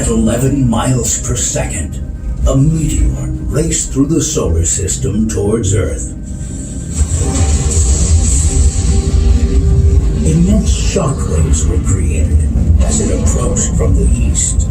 At 11 miles per second, a meteor raced through the solar system towards Earth. Immense shockwaves were created as it approached from the east.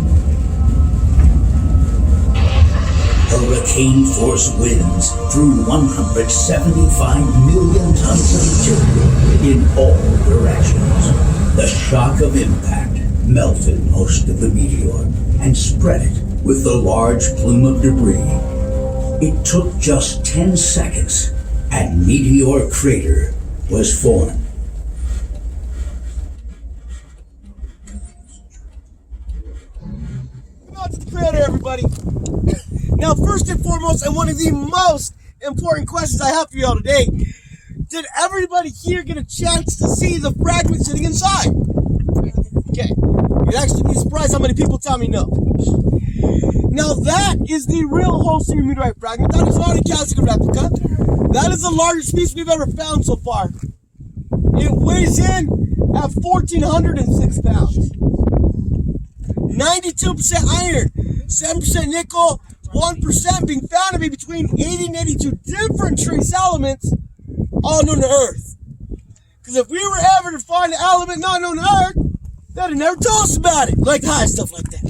Hurricane-force winds threw 175 million tons of material in all directions. The shock of impact melted most of the meteor and spread it with the large plume of debris. It took just 10 seconds and Meteor Crater was formed. Welcome to the crater, everybody. Now, first and foremost, and one of the most important questions I have for y'all today, did everybody here get a chance to see the fragment sitting inside? Okay. You'd actually be surprised how many people tell me no. Now, that is the real Holstein meteorite fragment. That is not a calcium replica. That is the largest piece we've ever found so far. It weighs in at 1,406 pounds. 92% iron, 7% nickel, 1% being found to be between 80 and 82 different trace elements all known to Earth. Because if we were ever to find an element not known to Earth, they'd never tell us about it. Like high stuff like that.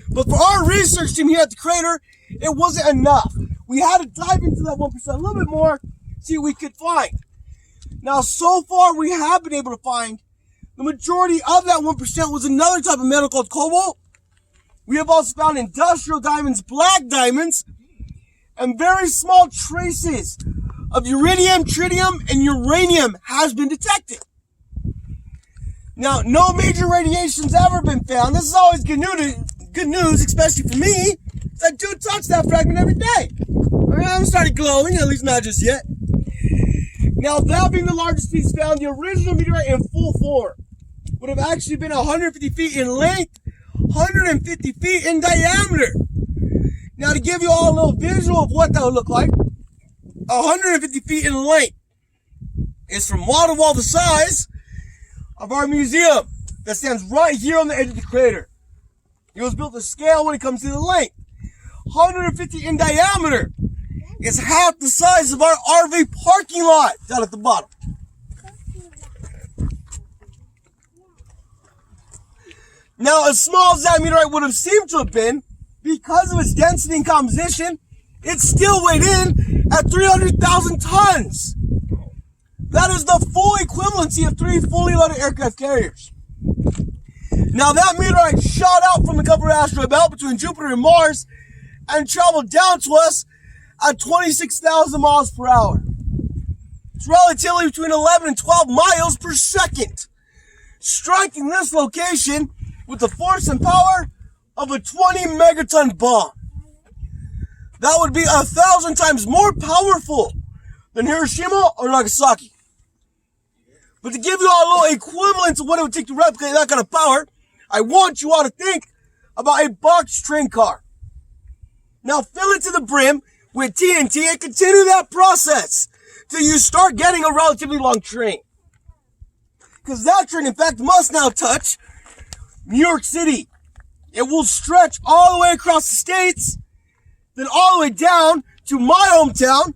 But for our research team here at the crater, it wasn't enough. We had to dive into that 1% a little bit more, see what we could find. Now, so far, we have been able to find the majority of that 1% was another type of metal called cobalt. We have also found industrial diamonds, black diamonds, and very small traces of uridium, tritium, and uranium has been detected. Now, no major radiation's ever been found. This is always good news, especially for me, because I do touch that fragment every day. I haven't started glowing, at least not just yet. Now, that being the largest piece found, the original meteorite in full form would have actually been 150 feet in length, 150 feet in diameter. Now, to give you all a little visual of what that would look like, 150 feet in length is from wall to wall the size of our museum that stands right here on the edge of the crater. It was built to scale when it comes to the length. 150 in diameter is half the size of our RV parking lot down at the bottom. Now, as small as that meteorite would have seemed to have been, because of its density and composition, it still weighed in at 300,000 tons. That is the full equivalency of 3 fully loaded aircraft carriers. Now, that meteorite shot out from the Kuiper asteroid belt between Jupiter and Mars and traveled down to us at 26,000 miles per hour. It's relatively between 11 and 12 miles per second, striking this location with the force and power of a 20 megaton bomb. That would be 1,000 times more powerful than Hiroshima or Nagasaki. But to give you all a little equivalent to what it would take to replicate that kind of power, I want you all to think about a box train car. Now fill it to the brim with TNT and continue that process till you start getting a relatively long train. Because that train, in fact, must now touch New York City. It will stretch all the way across the states, then all the way down to my hometown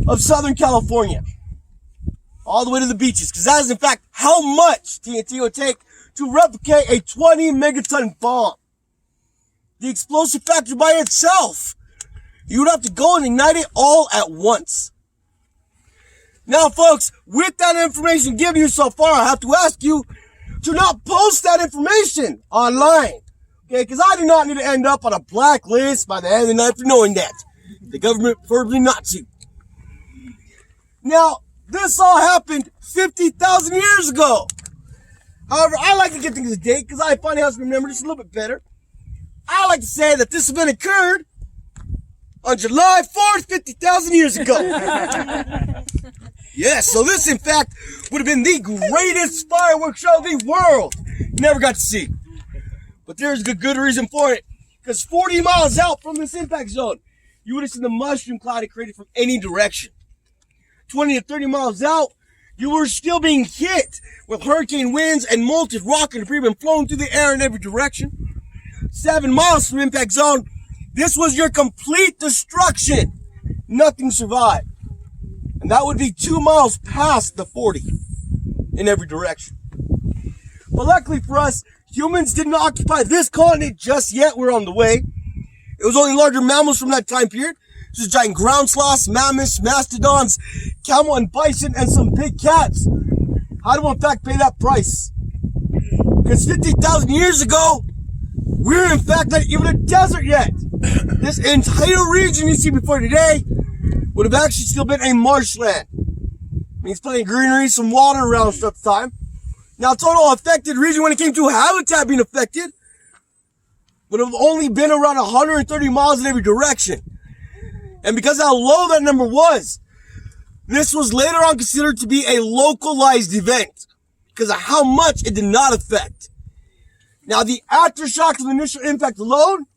of Southern California. All the way to the beaches, because that is, in fact, how much TNT would take to replicate a 20 megaton bomb. The explosive factor by itself, you would have to go and ignite it all at once. Now, folks, with that information given you so far, I have to ask you to not post that information online. Okay, because I do not need to end up on a blacklist by the end of the night for knowing that. The government preferably not to. Now, this all happened 50,000 years ago. However, I like to get things a date because I find how to remember this a little bit better. I like to say that this event occurred on July 4th, 50,000 years ago. Yes, so this, in fact, would have been the greatest fireworks show the world never got to see. But there's a good reason for it. Because 40 miles out from this impact zone, you would have seen the mushroom cloud it created from any direction. 20 to 30 miles out, you were still being hit with hurricane winds and molten rock and debris being flown through the air in every direction. 7 miles from impact zone, this was your complete destruction. Nothing survived. And that would be 2 miles past the 40 in every direction. But luckily for us, humans didn't occupy this continent just yet. We're on the way. It was only larger mammals from that time period. This is giant ground sloths, mammoths, mastodons, camel and bison, and some big cats. How do we in fact pay that price? Because 50,000 years ago, we're in fact not even a desert yet. This entire region you see before today would have actually still been a marshland. Means plenty of greenery, some water around us at the time. Now, total affected region when it came to habitat being affected would have only been around 130 miles in every direction. And because how low that number was, this was later on considered to be a localized event because of how much it did not affect. Now, the aftershocks of the initial impact alone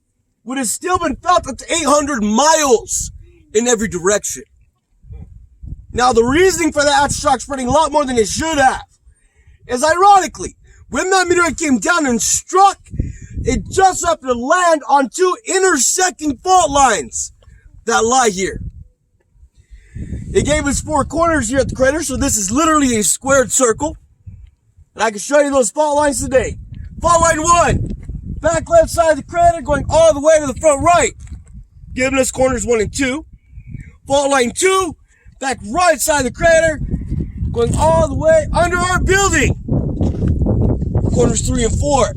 would have still been felt up to 800 miles in every direction. Now, the reasoning for the aftershock spreading a lot more than it should have is, ironically, when that meteorite came down and struck, it just happened to land on 2 intersecting fault lines that lie here. It gave us 4 corners here at the crater, so this is literally a squared circle. And I can show you those fault lines today. Fault line 1, back left side of the crater going all the way to the front right, giving us corners 1 and 2. Fault line 2, back right side of the crater, going all the way under our building, corners 3 and 4.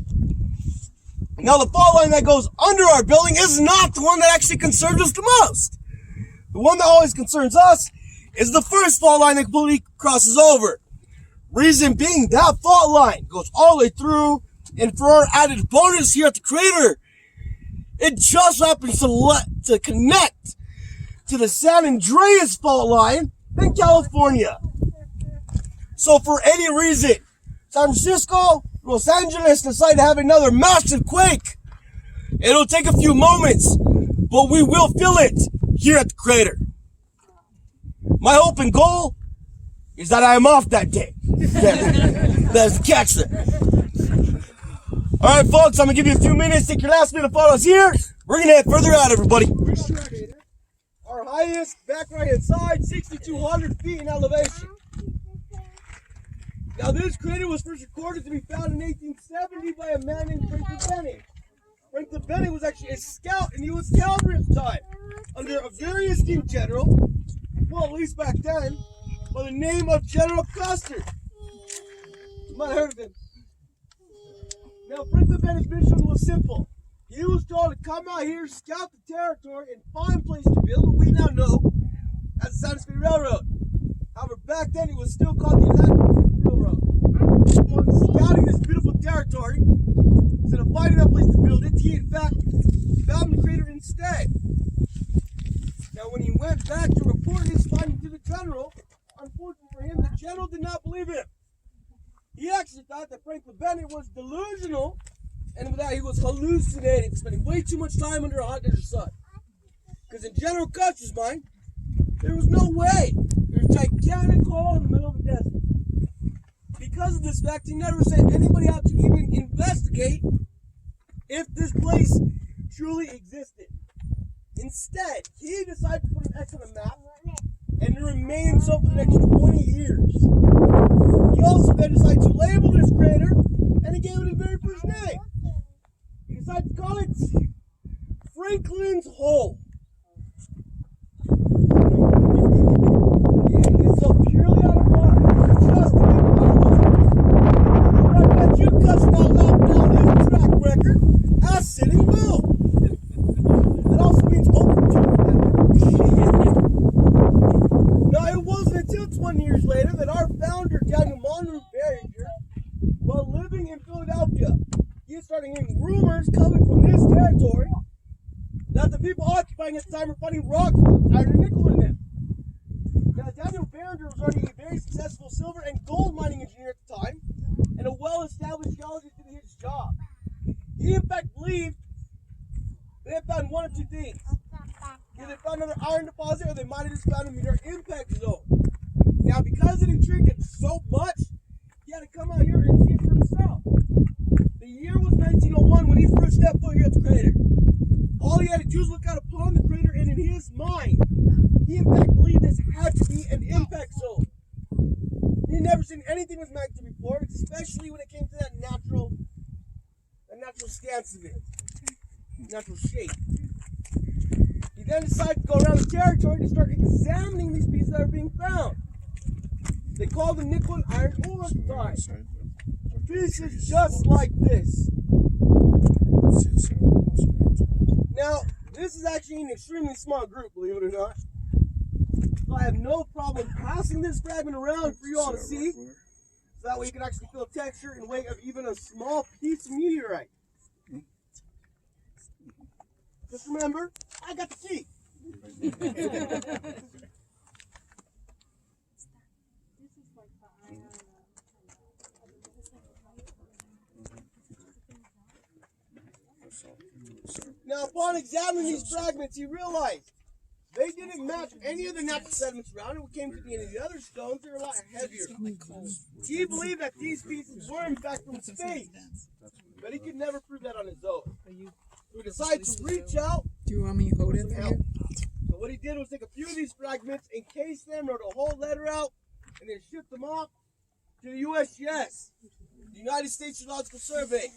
Now, the fault line that goes under our building is not the one that actually concerns us the most. The one that always concerns us is the first fault line that completely crosses over. Reason being, that fault line goes all the way through, and for our added bonus here at the crater, it just happens to connect to the San Andreas fault line in California. So for any reason, San Francisco, Los Angeles decide to have another massive quake, it'll take a few moments, but we will feel it here at the crater. My hope and goal is that I am off that day. That's the catch there. Alright folks, I'm going to give you a few minutes, take your last minute photos here. We're going to head further out, everybody. Our highest, back right hand side, 6,200 feet in elevation. Now, this crater was first recorded to be found in 1870 by a man named Franklin Benning. Franklin Benning was actually a scout in the U.S. cavalry at the time, under a very esteemed general, well, at least back then, by the name of General Custer. You might have heard of him. Now, Franklin Benning's mission was simple. He was told to come out here, scout the territory, and find a place to build what we now know as the Southern Pacific Railroad. However, back then it was still called the Atlantic Pacific Railroad. Upon scouting this beautiful territory, instead of finding a place to build it, he in fact found the crater instead. Now, when he went back to report his finding to the general, unfortunately for him, the general did not believe him. He actually thought that Franklin Benning was delusional, and with that he was hallucinating, spending way too much time under a hot desert sun. Because in General Custer's mind, there was no way. There was a gigantic hole in the middle of the desert. Because of this fact, he never sent anybody out to even investigate if this place truly existed. Instead, he decided to put an X on the map and it remained so for the next 20 years. He also then decided to label this crater and he gave it his very first name. He decided to call it Franklin's Hole. It is so purely out of water, just to get one. I bet you cussed out loud now this track record as Sitting Bull. That also means open to Now, it wasn't until 20 years later that our founder, Daniel Monroe Barringer, while living in Philadelphia, he started hearing rumors coming from this territory that the people occupying at the time were finding rocks with iron and nickel in them. Now, Daniel Barringer was already a very successful silver and gold mining engineer at the time, and a well-established geologist in his job. He, in fact, believed they had found one of two things. Either they found another iron deposit, or they might have just found a meteor impact zone. Now, because it intrigued him so much, he had to come out here and see it for himself. The year was 1901 when he first stepped foot here at the crater. All he had to do was look out upon the crater, and in his mind, he in fact believed this had to be an impact zone. He had never seen anything with magnetic before, especially when it came to that natural stance of it, natural shape. He then decided to go around the territory to start examining these pieces that are being found. They call them nickel and iron oxide. Pieces just like this. Now, this is actually an extremely small group, believe it or not. So I have no problem passing this fragment around for you all to see. So that way you can actually feel texture and weight of even a small piece of meteorite. Just remember, I got the key. Now, upon examining these fragments, he realized they didn't match any of the natural sediments around. And when it came to any of the other stones, they were a lot heavier. He believed that these pieces were, in fact, from space, but he could never prove that on his own. So he decided to reach out. Do you want me to hold it for you? So what he did was take a few of these fragments, encase them, wrote a whole letter out, and then shipped them off to the USGS, the United States Geological Survey.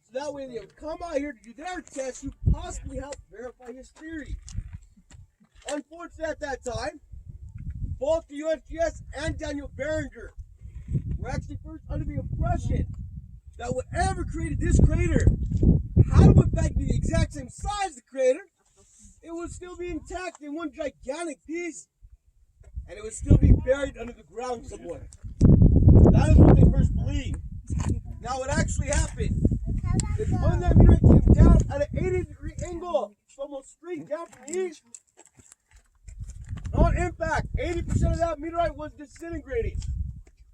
So that way they would come out here to do their tests to possibly help verify his theory. Unfortunately, at that time, both the USGS and Daniel Barringer were actually first under the impression that whatever created this crater had to in fact be the exact same size as the crater. It would still be intact in one gigantic piece, and it would still be buried under the ground somewhere. That is what they first believed. Now, what actually happened is when that meteorite came down at an 80-degree angle, almost straight down from the east, on impact, 80% of that meteorite was disintegrating.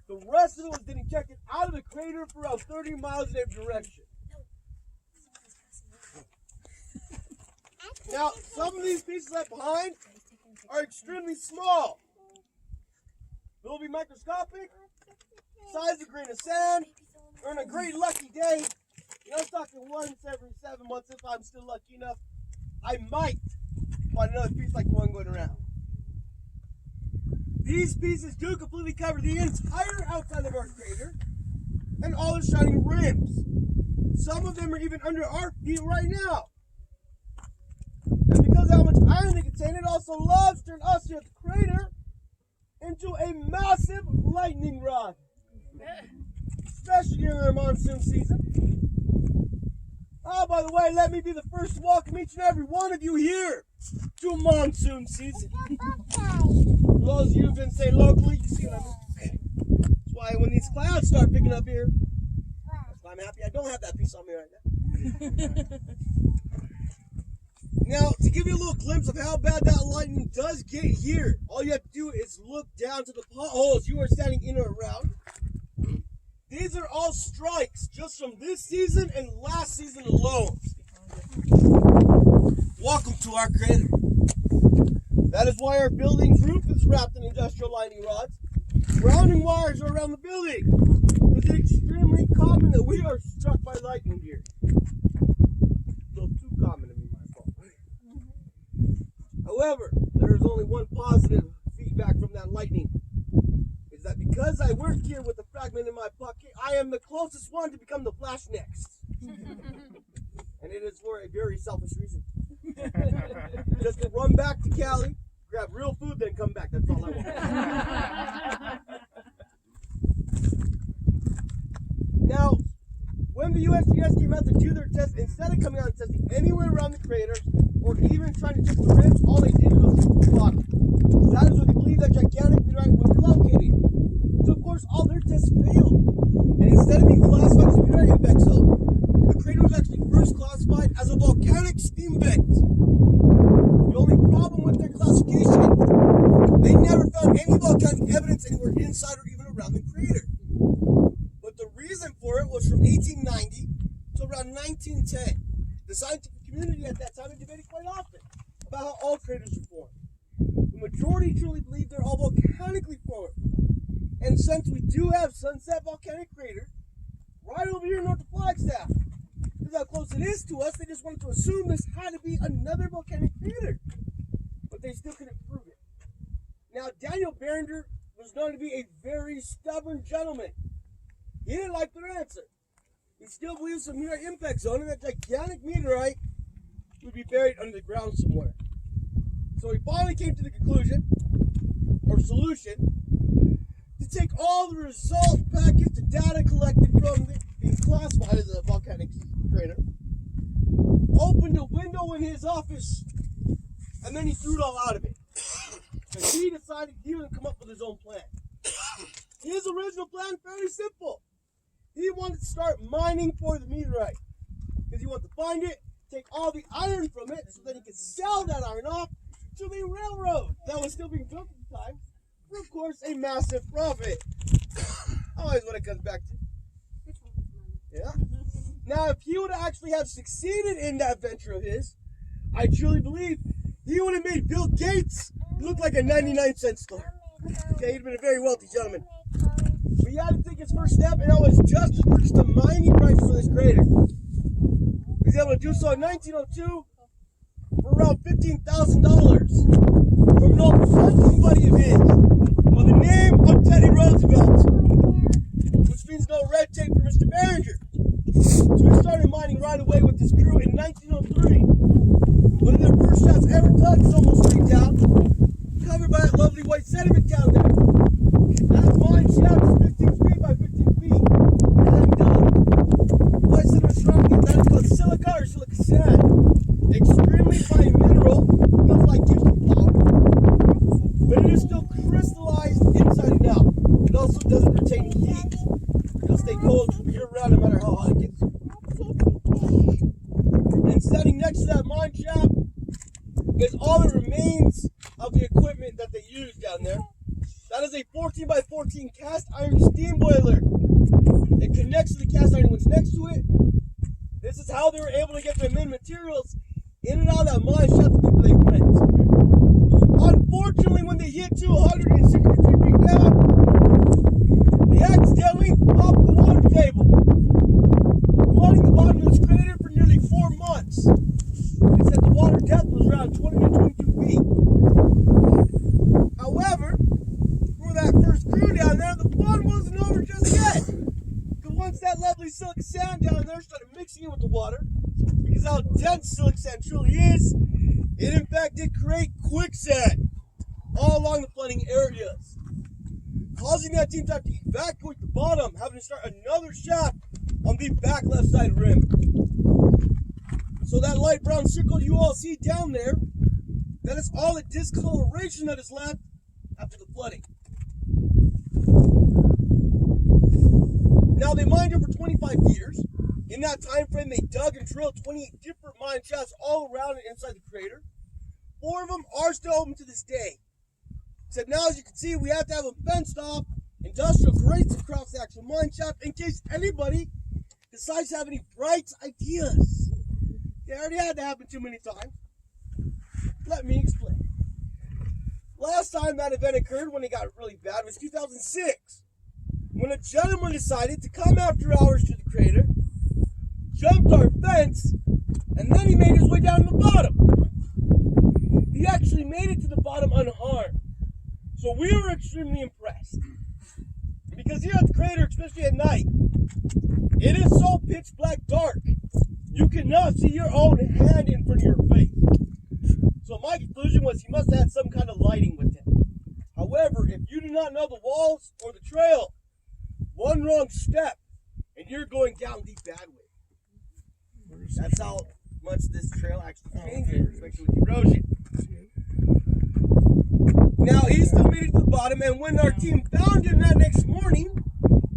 The rest of it was getting ejected out of the crater for around 30 miles in every direction. Now, some of these pieces left behind are extremely small. They'll be microscopic, size of a grain of sand, or on a great lucky day, I'm talking once every 7 months if I'm still lucky enough, I might find another piece like the one going around. These pieces do completely cover the entire outside of our crater and all the shining rims. Some of them are even under our feet right now. And because of how much iron they contain, it also loves to turn us here at the crater into a massive lightning rod. Especially during our monsoon season. Oh, by the way, let me be the first to welcome each and every one of you here to monsoon season. For those of you who've been staying locally, you see what I mean? That's why when these clouds start picking up here, that's why I'm happy I don't have that piece on me right now. Now, to give you a little glimpse of how bad that lightning does get here, all you have to do is look down to the potholes you are standing in or around. These are all strikes just from this season and last season alone. Welcome to our crater. That is why our building's roof is wrapped in industrial lightning rods. Grounding wires are around the building. It is extremely common that we are struck by lightning here. A little too common to be my fault. However, there is only one positive feedback from that lightning. Is that because I work here with a fragment in my pocket, I am the closest one to become the Flash next. And it is for a very selfish reason. Just to run back to Cali, grab real food, then come back. That's all I want. Now, when the USGS came out to do their test, instead of coming out and testing anywhere around the crater, or even trying to check the rims, all they did was shoot the bottom. That is where they believe that gigantic meteorite was located. So of course, all their tests failed. And instead of being classified as a meteorite impact zone, the crater was actually first classified as a volcanic steam vent. The only problem with their classification, they never found any volcanic evidence anywhere inside or even around the crater. But the reason for it was from 1890 to around 1910. The scientific community at that time had debated quite often about how all craters are formed. The majority truly believe they're all volcanically formed. And since we do have Sunset Volcanic Crater right over here north of Flagstaff, because how close it is to us, they just wanted to assume this had to be another volcanic crater. But they still couldn't prove it. Now, Daniel Barringer was known to be a very stubborn gentleman. He didn't like their answer. He still believes a meteorite impact zone, and that gigantic meteorite would be buried under the ground somewhere. So he finally came to the conclusion, or solution, to take all the results packaged and data collected from the classified as a volcanic crater, opened a window in his office, and then he threw it all out of it. Because he decided he would come up with his own plan. His original plan, very simple. He wanted to start mining for the meteorite. Because he wanted to find it, take all the iron from it, so that he could sell that iron off to the railroad that was still being built at the time, for of course a massive profit. Always what it comes back to. Yeah. Now, if he would actually have succeeded in that venture of his, I truly believe he would have made Bill Gates look like a 99-cent store. Okay, he'd been a very wealthy gentleman. But he had to take his first step, and that was just to purchase the mining rights for this crater. He was able to do so in 1902 for around $15,000 from an old hunting buddy of his by the name of Teddy Roosevelt, which means no red tape for Mr. Barringer. So we started mining right away with this crew in 1903. One of their first shots ever dug is almost straight down, covered by that lovely white sediment down there. That mine shaft is 15 feet by 15 feet. And white sediment strong, that is called silica or silica sand. Extremely fine mineral, looks like gypsum powder. But it is still crystallized inside and out. It also doesn't retain heat. It'll stay cold year round no matter how hot it gets. And standing next to that mine shaft is all the remains of the equipment that they use down there. That is a 14 by 14 cast iron steam boiler. It connects to the cast iron which next to it. This is how they were able to get their main materials in and out of that mine shaft where they went. Unfortunately, when they hit 263 feet down, they accidentally popped the water table, flooding the bottom of this crater for nearly 4 months. They said the water depth was around 20 to 22 feet. However, for that first crew down there, the fun wasn't over just yet. Because once that lovely silica sand down there started mixing in with the water, because how dense silica sand truly is, it in fact did create quicksand all along the flooding areas, causing that team to have to evacuate the bottom, having to start another shaft on the back left side rim. So that light brown circle you all see down there, that is all the discoloration that is left after the flooding. Now they mined here for 25 years. In that time frame, they dug and drilled 28 different mine shafts all around and inside the crater. 4 of them are still open to this day. Except now, as you can see, we have to have them fenced off, industrial grates across the actual mine shaft in case anybody decides to have any bright ideas. They already had to happen too many times. Let me explain. Last time that event occurred when it got really bad was 2006, when a gentleman decided to come after hours to the crater, jumped our fence, and then he made his way down to the bottom. He actually made it to the bottom unharmed. So we were extremely impressed. Because here at the crater, especially at night, it is so pitch black dark, you cannot see your own hand in front of your face. So my conclusion was he must have had some kind of lighting with him. However, if you do not know the walls or the trail, one wrong step, and you're going down the bad way. That's how much this trail actually changes, especially with erosion. Now, he still made it to the bottom, and when our team found him that next morning,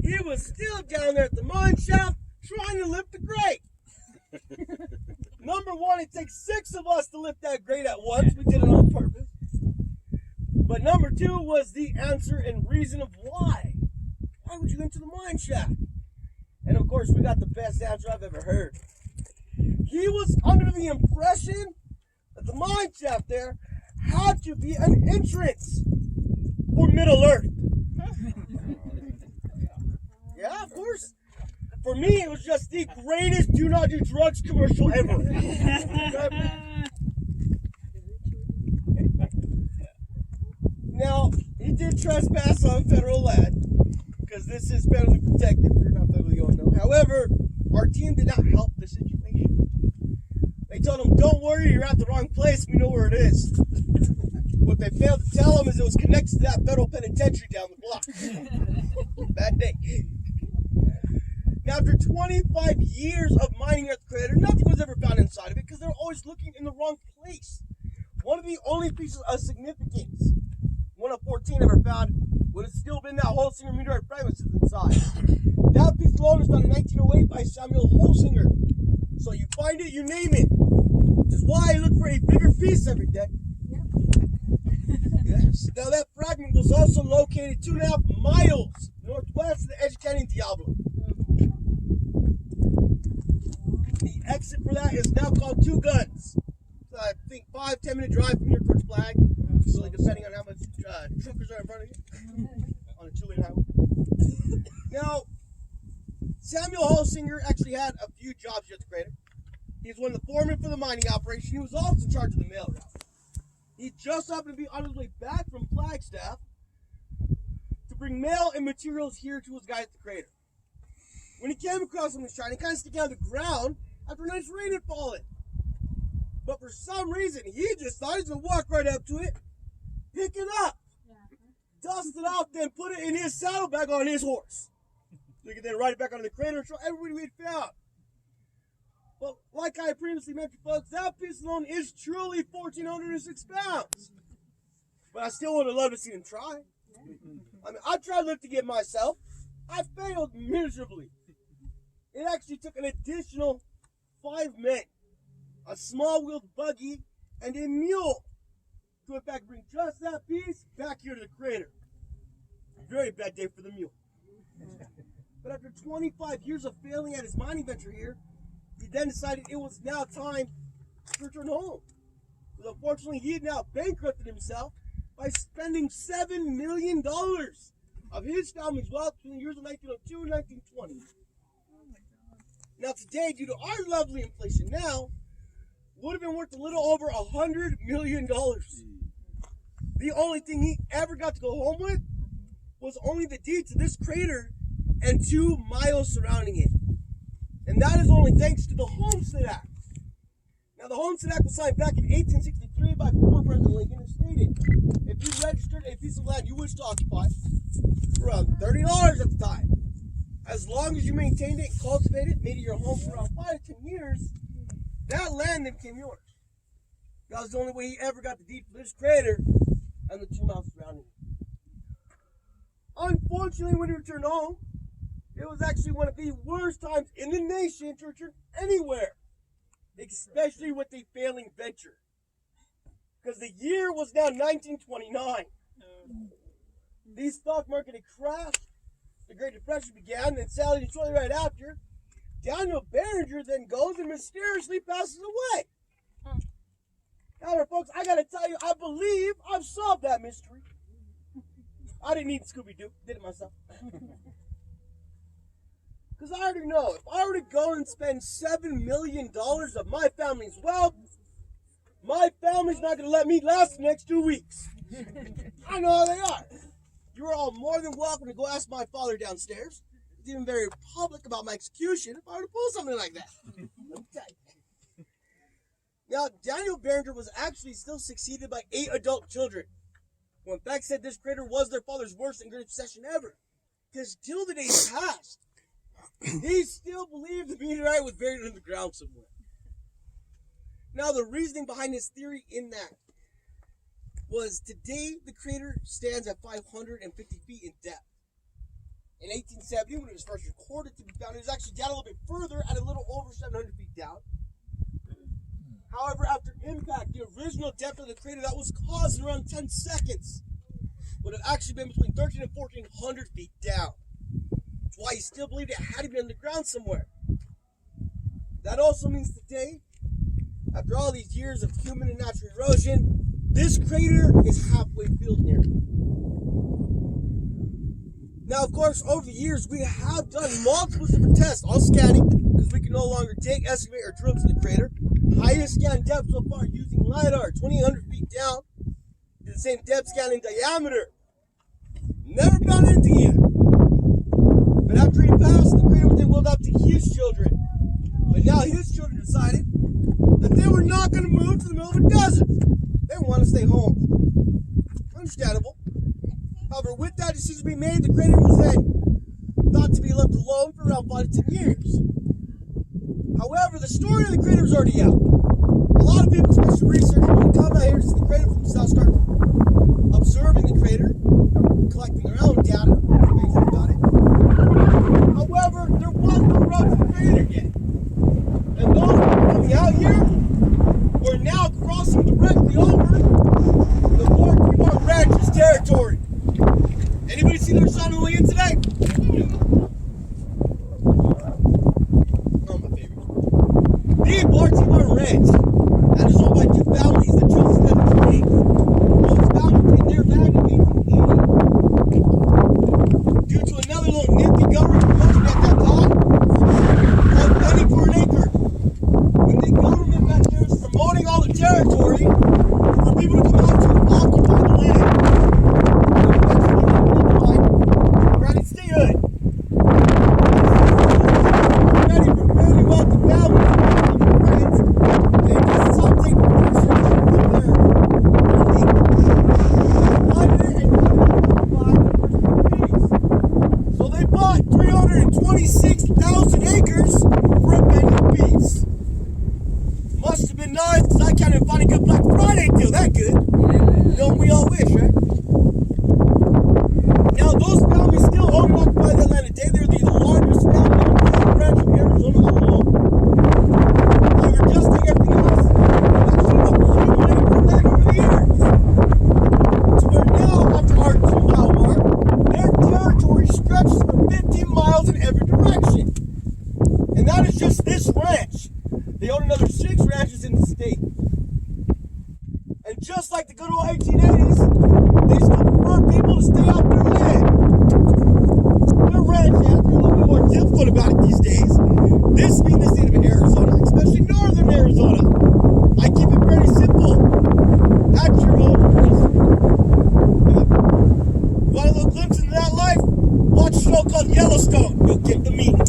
he was still down there at the mine shaft trying to lift the grate. Number one, it takes 6 of us to lift that grate at once. We did it on purpose. But number 2 was the answer and reason of why. Why would you go into the mine shaft? And of course, we got the best answer I've ever heard. He was under the impression that the mine shaft there had to be an entrance for Middle Earth. course, for me, it was just the greatest do not do drugs commercial ever. Now, he did trespass on federal land, because this is federally protected. They're not federally owned, though. However, our team did not help the situation. They told him, don't worry, you're at the wrong place. We know where it is. What they failed to tell him is it was connected to that federal penitentiary down the block. Bad day. Now, after 25 years of mining at the crater, nothing was ever found inside of it because they were always looking in the wrong place. One of the only pieces of significance, one of 14 ever found, would have still been that Holsinger meteorite fragments inside. That piece alone was found in 1908 by Samuel Holsinger. So you find it, you name it. Which is why I look for a bigger piece every day. Yes. Now that fragment was also located 2.5 miles northwest of the edge of Canyon Diablo. The exit for that is now called Two Guns. So I think 5-10 minute drive from here towards Flag. Really depending on how much truckers are in front of you. On a 2-lane highway. Now, Samuel Holsinger actually had a few jobs here at the crater. He was one of the foremen for the mining operation. He was also in charge of the mail route. He just happened to be on his way back from Flagstaff to bring mail and materials here to his guys at the crater. When he came across something shiny, kind of sticking out of the ground after a nice rain had fallen. But for some reason, he just thought he was going to walk right up to it, pick it up, dust it off, then put it in his saddlebag on his horse. So he could then ride it back onto the crater and show everybody we had found. Well, like I previously mentioned, folks, that piece alone is truly 1,406 pounds. But I still would have loved to see him try. I mean, I tried lifting it myself. I failed miserably. It actually took an additional 5 men, a small-wheeled buggy, and a mule to in fact bring just that piece back here to the crater. Very bad day for the mule. But after 25 years of failing at his mining venture here, he then decided it was now time to return home. But unfortunately, he had now bankrupted himself by spending $7 million of his family's wealth between the years of 1902 and 1920. Now today, due to our lovely inflation now, would have been worth a little over $100 million. The only thing he ever got to go home with was only the deed to this crater and 2 miles surrounding it. And that is only thanks to the Homestead Act. Now, the Homestead Act was signed back in 1863 by former President Lincoln and stated, if you registered a piece of land you wish to occupy for around $30 at the time, as long as you maintained it and cultivated it, made it your home for around 5 to 10 years, that land then became yours. That was the only way he ever got the deed for this crater and the 2 miles surrounding it. Unfortunately, when he returned home, it was actually one of the worst times in the nation to return anywhere, especially with a failing venture. Because the year was now 1929. The stock market had crashed, the Great Depression began, and sadly, shortly right after, Daniel Barringer then goes and mysteriously passes away. However, folks, I gotta tell you, I believe I've solved that mystery. I didn't need Scooby-Doo, did it myself. Because I already know, if I were to go and spend $7 million of my family's wealth, my family's not going to let me last the next 2 weeks. I know how they are. You are all more than welcome to go ask my father downstairs. He's even very public about my execution if I were to pull something like that. Okay. Now, Daniel Barringer was actually still succeeded by 8 adult children, who in fact said this crater was their father's worst and greatest possession ever. Because till the days passed, he still believed the meteorite was buried in the ground somewhere. Now, the reasoning behind his theory in that was today the crater stands at 550 feet in depth. In 1870, when it was first recorded to be found, it was actually down a little bit further at a little over 700 feet down. However, after impact, the original depth of the crater that was caused in around 10 seconds would have actually been between 13 and 1400 feet down. That's why he still believed it had to be underground somewhere. That also means today, after all these years of human and natural erosion, this crater is halfway filled near. Now, of course, over the years, we have done multiple different tests, all scanning, because we can no longer dig, excavate, or drill to the crater. Highest scan depth so far using LiDAR, 2,800 feet down. The same depth scan in diameter. Never found anything yet. But after he passed, the crater was then wheeled up to his children. But now his children decided that they were not going to move to the middle of a desert. They want to stay home. Understandable. However, with that decision being made, the crater was then thought to be left alone for around 5 to 10 years. However, the story of the crater is already out. A lot of people, especially researchers, when they come out here to see the crater from south, start observing the crater, collecting their own data, information about it. However, there was no road to the crater yet. And those coming out here were now crossing directly over the Meteor Ranch's territory. Anybody see their sign on the way in today? Oh, my favorite. The Meteor Ranch. That is owned by two families, the Johnson and the Tremaine. Those families came there back in 1880. Due to another little nifty government promotion at that time, called penny for an acre. When the government back there was promoting all the territory for people to come out to occupy the land. Granted statehood. Ready for fairly wealthy families and friends. They just something for there. So they bought 326,000 acres for a penny apiece. Must have been nice, because I can't even find a good Black Friday deal that good. Don't we all wish, right? Now, those families still own and occupy that land today. They're the largest family owned ranch in Arizona alone. However, just like everything else, they've actually accumulated more land over the years. To where now, after our 2-mile mark, their territory stretches for 15 miles in every direction. And that is just this ranch. They own another 6 ranches in the state. And just like the good old 1880s, they still prefer people to stay off their land. Their ranch has been a little bit more difficult about it these days. This being the state of Arizona, especially northern Arizona. I keep it very simple. At your own risk. You want a little glimpse into that life? Watch a show called Yellowstone. You'll get the meat.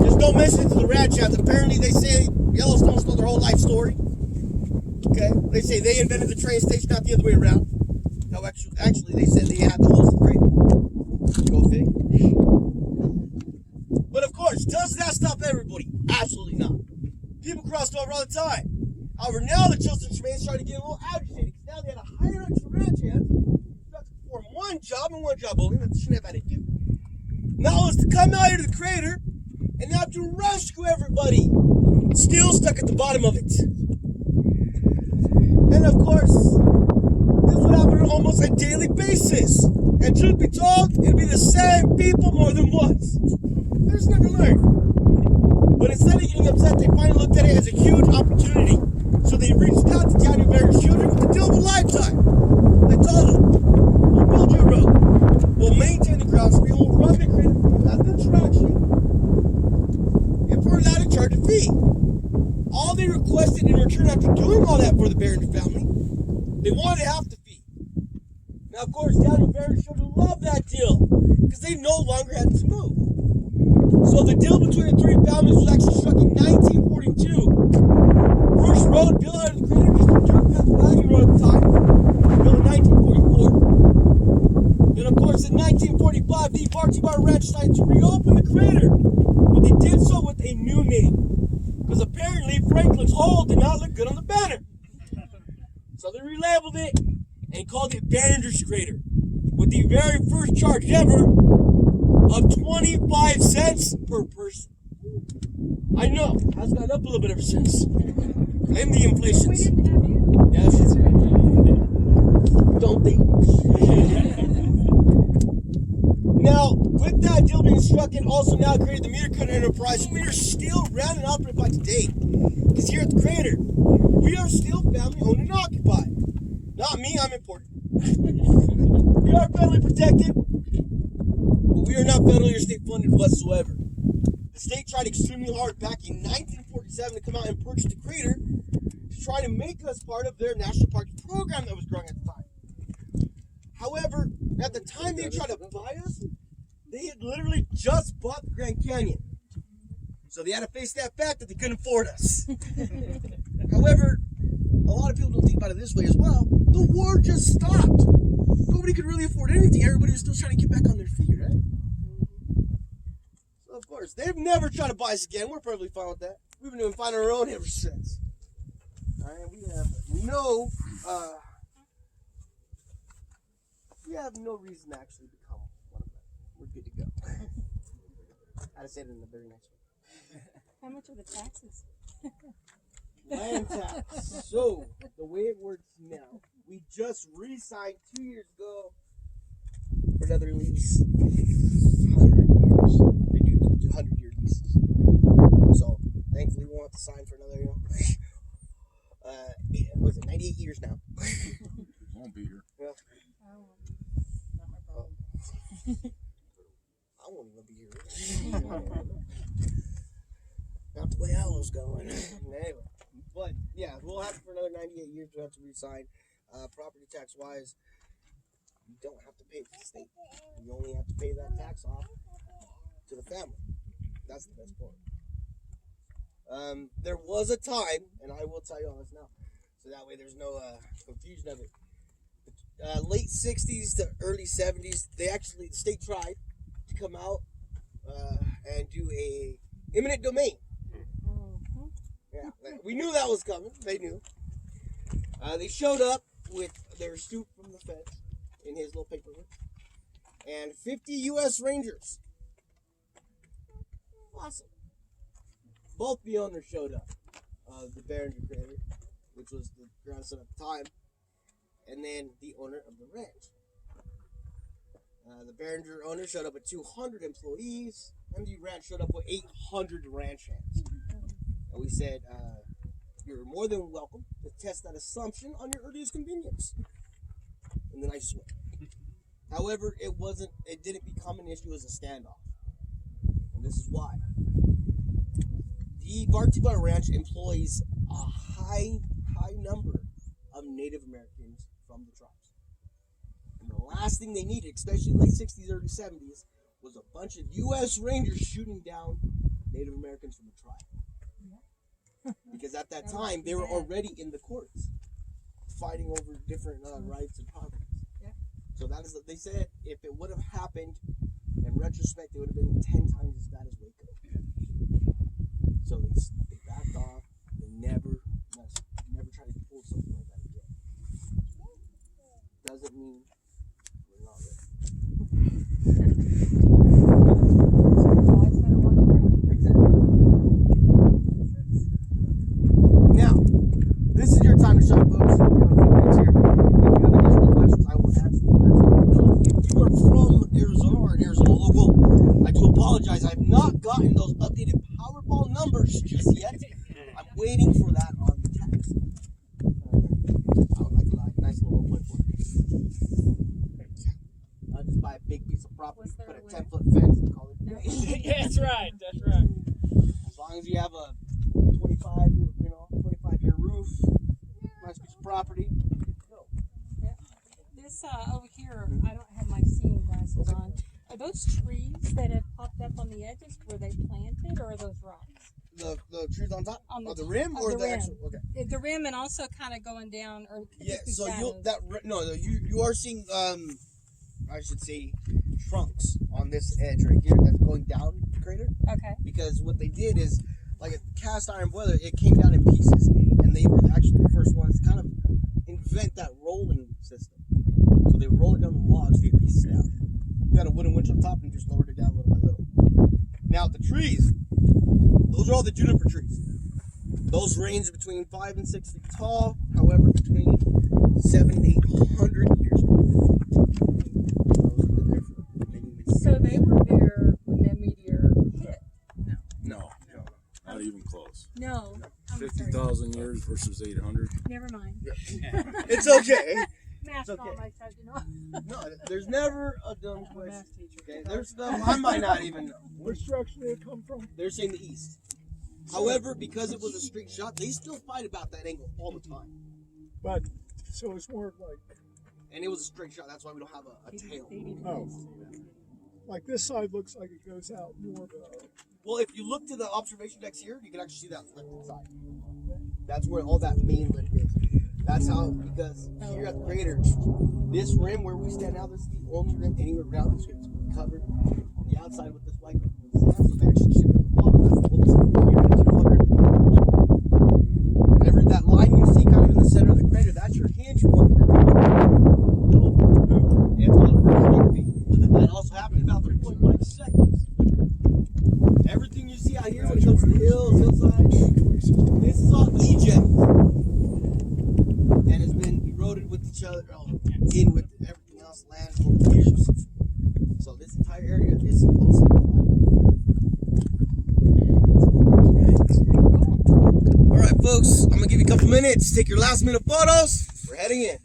Just don't mention it to the ranch hands. Apparently they say Yellowstone stole their whole life story. Okay? They say they invented the train station, not the other way around. No, actually they said they had the whole story. Go fig. But of course, does that stop everybody? Absolutely not. People crossed over all the time. However, now the Chilton Tremaines started to get a little agitated, because now they had to hire extra ranch hands to perform one job and one job only. That they shouldn't have had to do. Now it's to come out here to the crater and have to rescue everybody still stuck at the bottom of it. And of course, this would happen on almost a daily basis. And truth be told, it'd be the same people more than once. They just never learn. But instead of getting upset, they finally looked at it as a huge opportunity. So they reached out to Daniel Barringer's children with the deal of a lifetime. They told them, we'll build you a road. We'll maintain the grounds for you. We'll run the crater for you as an attraction. If we're allowed to charge a fee. All they requested in return after doing all that for the Barringer family, they wanted half the fee. Now, of course, Daniel Barringer's children loved that deal because they no longer had to move. So the deal between the three families was actually struck in 1942. First road built out of the crater, just a dirt path wagon road at the time, built in 1944. Then, of course, in 1945, the Barringer Ranch decided to reopen the crater, but they did so with a new name. Because apparently Franklin's hole did not look good on the banner. So they relabeled it and called it Barringer Crater, with the very first charge ever of 25 cents per person. I know, has gone up a little bit ever since. Blame the inflation. Yes. Don't they? Now, with that deal being struck, it also now created the Meteor Crater Enterprise. We are still ran and operated by today. Because here at the crater, we are still family owned and occupied. Not me, I'm important. We are federally protected. but we are not federally or state funded whatsoever. The state tried extremely hard back in 1947 to come out and purchase the crater to try to make us part of their national park program that was growing at the time. However, at the time they tried to buy us, they had literally just bought the Grand Canyon. So they had to face that fact that they couldn't afford us. However, a lot of people don't think about it this way as well. The war just stopped. Nobody could really afford anything. Everybody was still trying to get back on their feet, right? So of course, they've never tried to buy us again. We're perfectly fine with that. We've been doing fine on our own ever since. Alright, we have no reason to actually become one of them. We're good to go. I said it in a very nice way. How much are the taxes? Land tax. So, the way it works now, we just re-signed 2 years ago for another lease. 100 years. They do 200-year leases. So, thankfully, we won't have to sign for another, what was it, 98 years now. Won't be here. Yeah. Oh, not my problem. I won't even be here. Not the way I was going. Anyway. But, yeah, we'll have for another 98 years to have to re-sign. Property tax-wise, you don't have to pay it to the state. You only have to pay that tax off to the family. That's the best part. There was a time, and I will tell you all this now, so that way there's no confusion of it. Late 60s to early 70s, the state tried to come out and do a eminent domain. Yeah, we knew that was coming. They knew. They showed up with their suit from the feds in his little paperwork and 50 U.S. Rangers. Awesome. Both the owners showed up. The Barringer Crater, which was the grandson at the time, and then the owner of the ranch. The Barringer owner showed up with 200 employees, and the ranch showed up with 800 ranch hands. And we said, you're more than welcome to test that assumption on your earliest convenience. And then I just went. However, it didn't become an issue as a standoff. And this is why. The Bartiba Ranch employs a high number of Native Americans from the tribes. And the last thing they needed, especially in the late 60s, early 70s, was a bunch of U.S. Rangers shooting down Native Americans from the tribe. Because at that time, they were already in the courts fighting over different rights and properties. Yeah. So that is what they said. If it would have happened, in retrospect, it would have been 10 times as bad as Waco. So they backed off. They never tried to pull something like that again. Doesn't mean we're not ready. Now, this is your time to shine, folks. If you have additional questions, I will answer them. If you are from Arizona or an Arizona local, I do apologize. I've not gotten those updated Powerball numbers just yet. I'm waiting for that on the text. I would like a nice little point for it. I'll just buy a big piece of property, put a 10-foot fence, and call it a day. Yeah, that's right. That's right. As long as you have a 25-year roof, nice piece of property, go. Yeah. This over here, I don't have my seeing glasses on. Are those trees that have popped up on the edges, were they planted, or are those rocks? The trees on top On of the rim, or the rim. actual? Okay. The rim, and also kind of going down, or could Yeah. just be So shadows. you are seeing I should say trunks on this edge right here that's going down the crater. Okay. Because what they did is, like a cast iron boiler, it came down in pieces, and they were actually the first ones to kind of invent that rolling system. So they roll it down the logs, few pieces down. You got a wooden winch on top, and you just lowered it down little by little. Now the trees, those are all the juniper trees. Those range between 5 and 6 feet tall. However, between 700 and 800 years old. Those have been there for many years. So they were there when that meteor hit? No, not even close. No. I'm sorry. 50,000 years versus 800. Never mind. It's okay. Math astronaut okay. might try, you know. No, there's never a dumb question. Okay, there's stuff I might not even know. Which direction did it come from? They're saying the east. However, because it was a straight shot, they still fight about that angle all the time. But, so it's more like... And it was a straight shot, that's why we don't have a tail. Oh. Like this side looks like it goes out more of a... Well, if you look to the observation decks here, you can actually see that left side. That's where all that main lip is. That's how, because here at the crater, this rim where we stand now, this is the only rim anywhere around this it's covered on the outside with this white sand. So they actually ship at the bottom. That's the oldest here at 200. Every that line you see kind of in the center of the crater, that's your hinge point. It's all over feet. That also happened about 3.5 seconds. Everything you see out here when it comes to the hills, hillside, this is all eject. And it's been eroded with each other, in with everything else, land over years. So this entire area is supposed to be flat. Alright folks, I'm going to give you a couple minutes, take your last minute photos. We're heading in.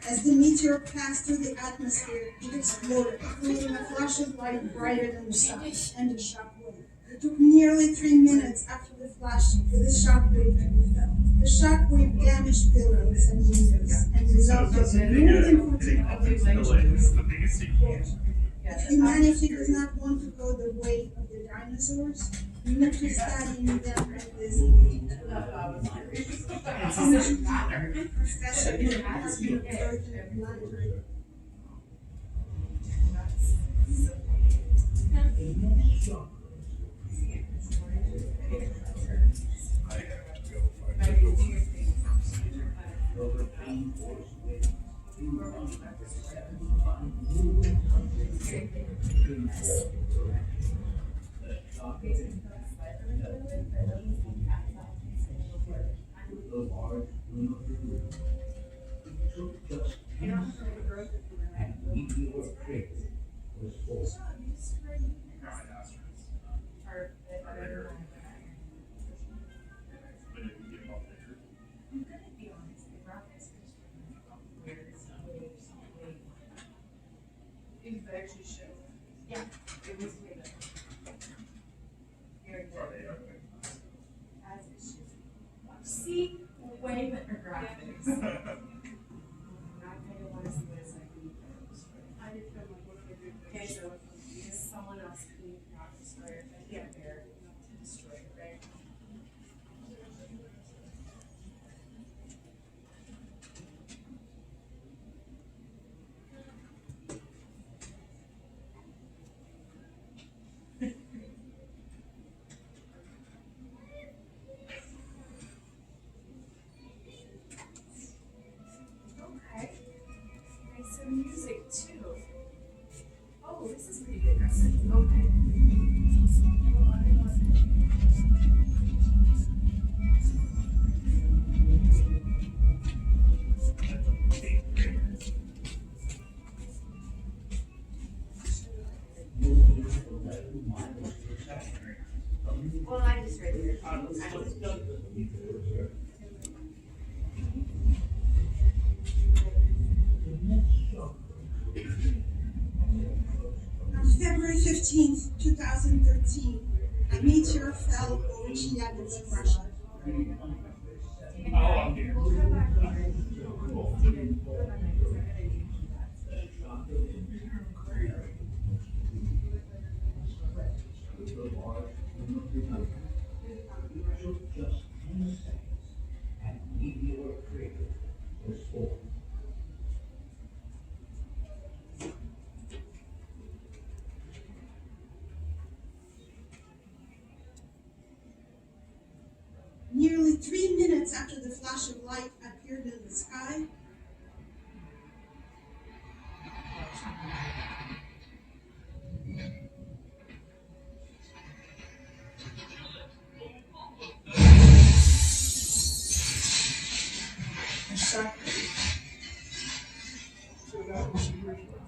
As the meteor passed through the atmosphere, it exploded, creating a flash of light brighter than the sun and a shockwave. It took nearly 3 minutes after the flash for the shockwave to be felt. The shockwave damaged buildings and windows and resulted in more than 14 others injuries. If humanity does not want to go the way of the dinosaurs, we need to study them like this. Professor in Earth and Planet. Meteor Crater was full. See, way better graphics. I kind of want to see what it's like when you okay, so because someone else can not destroy it, but yeah, they're to destroy it, right? Okay. Nice some music too. Oh, this is pretty good. Okay. Well, I just read your photos. On February 15th, 2013, a meteor fell over Chelyabinsk, Russia. Just 10 seconds, and Meteor Crater was formed. Nearly 3 minutes after the flash of light appeared in the sky, a shockwave. So that was the original.